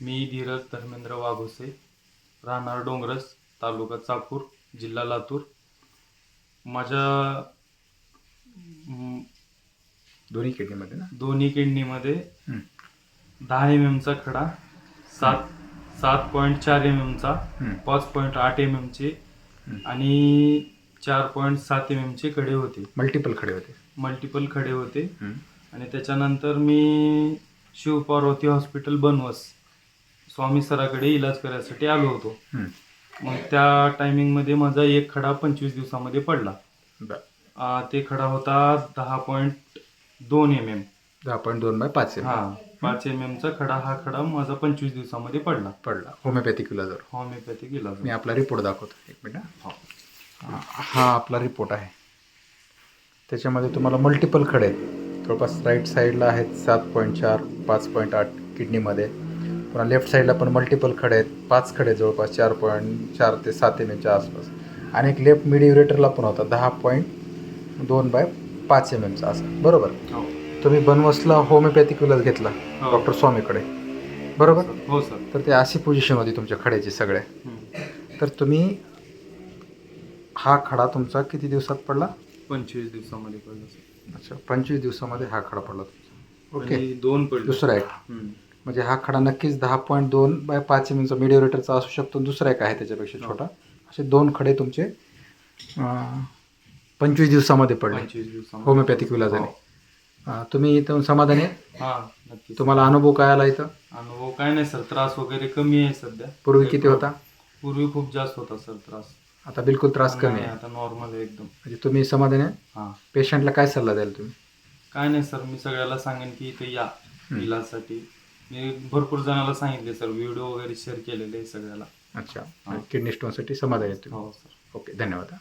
मी धीरज धर्मेंद्र वाघोसे, राहणार डोंगरस, तालुका चाकूर, जिल्हा लातूर. माझ्या दोन्ही किडनीमध्ये ना? दोन्ही किडनीमध्ये 10 mm चा खडा, 7.4 mm चा, 5.8 mm चे आणि 4.7 mm चे खडे होते. मल्टिपल खडे होते. आणि त्याच्यानंतर मी शिवपार्वती हॉस्पिटल बनवस स्वामी सराकडे इलाज करायसाठी आलो होतो. मग त्या टायमिंगमध्ये माझा एक खडा 25 दिवसामध्ये पडला. ते खडा होता 10.2 mm. 10.2 bye 5 mm. 5 mm चा खडा. हा खडा माझा 25 दिवसामध्ये पडला. होमिओपॅथिक इलाज. मी आपला रिपोर्ट दाखवतो, एक मिनिट. हा आपला रिपोर्ट आहे. त्याच्यामध्ये तुम्हाला मल्टिपल खडे आहेत. जवळपास राईट साईडला आहेत 7.4, 5.8 किडनीमध्ये. पुन्हा लेफ्ट साईडला पण मल्टिपल खडे आहेत, 5 खडे जवळपास 4.4 ते 7 mm च्या आसपास. आणि एक लेफ्ट मिड युरेटरला पण होता 10.2 बाय 5 mm चा असं. बरोबर. तुम्ही बनवसला होमिओपॅथिक इलाज घेतला डॉक्टर स्वामीकडे, बरोबर? हो सर. तर ते अशी पोझिशन होती तुमच्या खड्याची सगळ्या. तर तुम्ही हा खडा तुमचा किती दिवसात पडला? 25 दिवसामध्ये पडला. अच्छा, 25 दिवसामध्ये हा खडा पडला तुमचा. ओके. 2 पडले. दुसरा एक म्हणजे हा खडा नक्कीच 10.2 बाय 5 mm चा मिडिओरेटरचा असू शकतो. दुसरा एक आहे त्याच्यापेक्षा छोटा. असे 2 खडे तुमचे 25 दिवसामध्ये पडले होमिओपॅथिक इलाजाने. तुम्ही इथं समाधानी आहे? नक्की. तुम्हाला अनुभव काय आला इथं? अनुभव काय नाही सर, त्रास वगैरे कमी आहे सध्या. पूर्वी किती होता? पूर्वी खूप जास्त होता सर त्रास. आता बिलकुल त्रास कमी आहे. आता नॉर्मल आहे एकदम. म्हणजे तुम्ही समाधानी आहे? पेशंटला काय सल्ला द्याल तुम्ही? काय नाही सर, मी सगळ्याला सांगेन की इथे या इलाजसाठी. मी भरपूर जणांना सांगितले सर, व्हिडिओ वगैरे शेअर केलेले आहे सगळ्याला. अच्छा, किडनी स्टोनसाठी समाधानी आहे तुम्ही? हो सर. ओके, धन्यवाद.